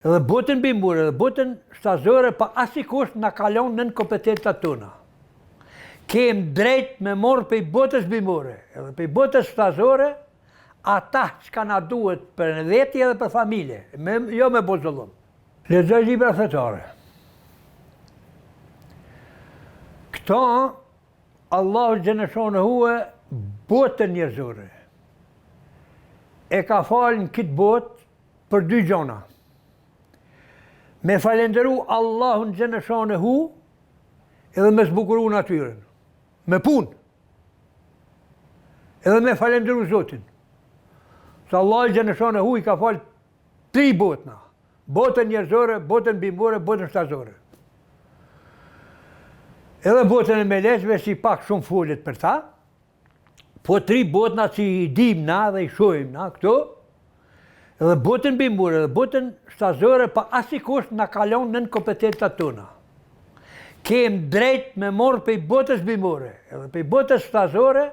Edhe botën bimbure, edhe botën shtazore, pa asikush na kalon nën kompetencat tona. Kem drejt me morë pej botës bimbure, edhe pej botës shtazore, ata çka na duhet për veti edhe për familje, jo me bozullum. Lexoj libra fetare. Këto, Allahu xheneshone huë botën njerëzore. E ka falë në këtë botë për dy gjona. Me falenderu Allahun xheneshone hu, edhe me zbukuru natyrën. Me punë. Edhe me falenderu Zotin. Se Allah xheneshone hu i ka falë 3 botëna. Botën njerëzore, botën bimbore, botën shtazore. Edhe botën e melezve si pak shumë folet për ta, po 3 botëna që i dim na dhe i shohim na këto, edhe botën bimbore, edhe botën shtazore, pa asikush na kalon nën kompetencat tona. Kem drejt me morë pej botës bimbore, edhe pej botës shtazore,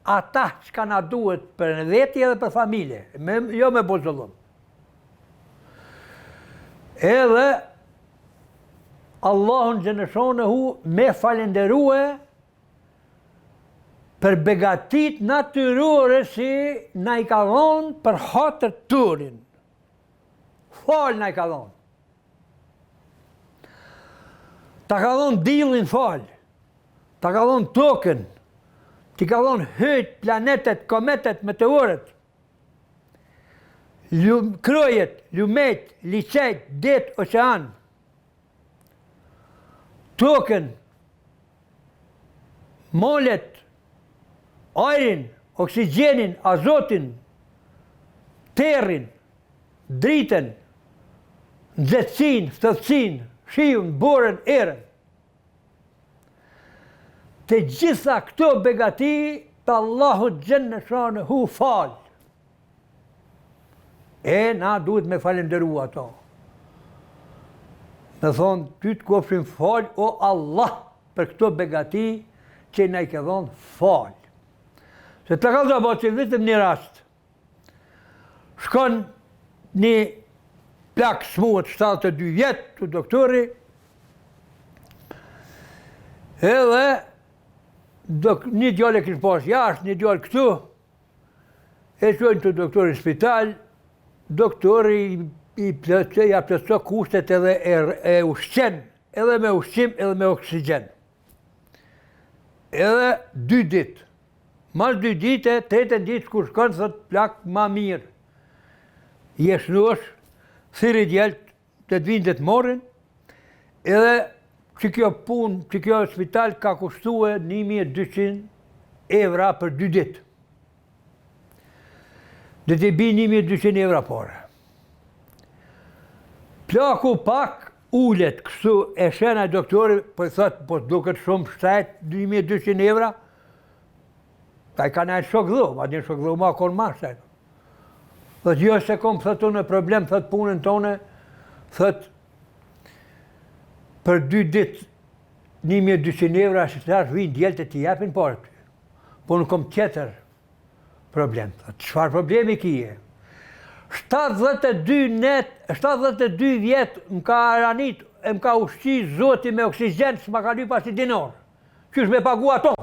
ata çka na duhet për veti edhe për familje, jo me bozullum. Edhe Allahun xheneshone hu me falenderue për begatit natyrore si na i ka dhonë për hatër turin. Falë na i ka dhonë. Ta ka dhonë dillin falë. Ta ka dhonë tokën. Ti ka dhonë hyjt, planetet, kometet, meteorët. Krojet, lumet, liçejt, det, oqean. Tokën, molet, ajrin, oksigjenin, azotin, terrin, dritën, nxehtësinë, ftohtësinë, shiun, borën, erën. Të gjitha këto begati të Allahut xheneshone hu falë. E na duhet me falenderu ato. Me thonë, ty të kofshim falë, o Allah, për këto begati që na i ke dhonë falë. Se të ka zabo që vetëm një rast, shkon një plak smuët 72 vjetë të doktori, edhe një djallë e kishë pas jashtë, një djallë këtu, e qojnë të doktori në spital, doktori ja plotëso kushtet edhe e ushqen, edhe me ushqim, edhe me oksigjen. Edhe 2 ditë. Mas 2 dite, 3 ditë kur shkon, thot plak ma mirë. Jeshnosh, thiri djelt, të vinë të morin, edhe që kjo punë, që kjo spital ka kushtue 1200 evra për 2 ditë. Dhe të bi 1200 evra pare. Plaku pak ullet kështu e shena e doktori, po i thot, po duket shumë shtajt 1200 evra, ta i ka najtë shok dhu, ma një shok dhu ma kon ma shtajt. Thot, jo se kom, thot, unë problem, thot, punën tone, thot, për 2 ditë 1200 evra, që të tash vinë djelët e t'i japin parë ty. Po në kom tjetër problem. Thot, çfarë problemi kije? 72 vjetë më ka ranit, më ka ushqi zoti me oksigjen, s'ma ka lyp as i dinar. Qysh me pagu ato?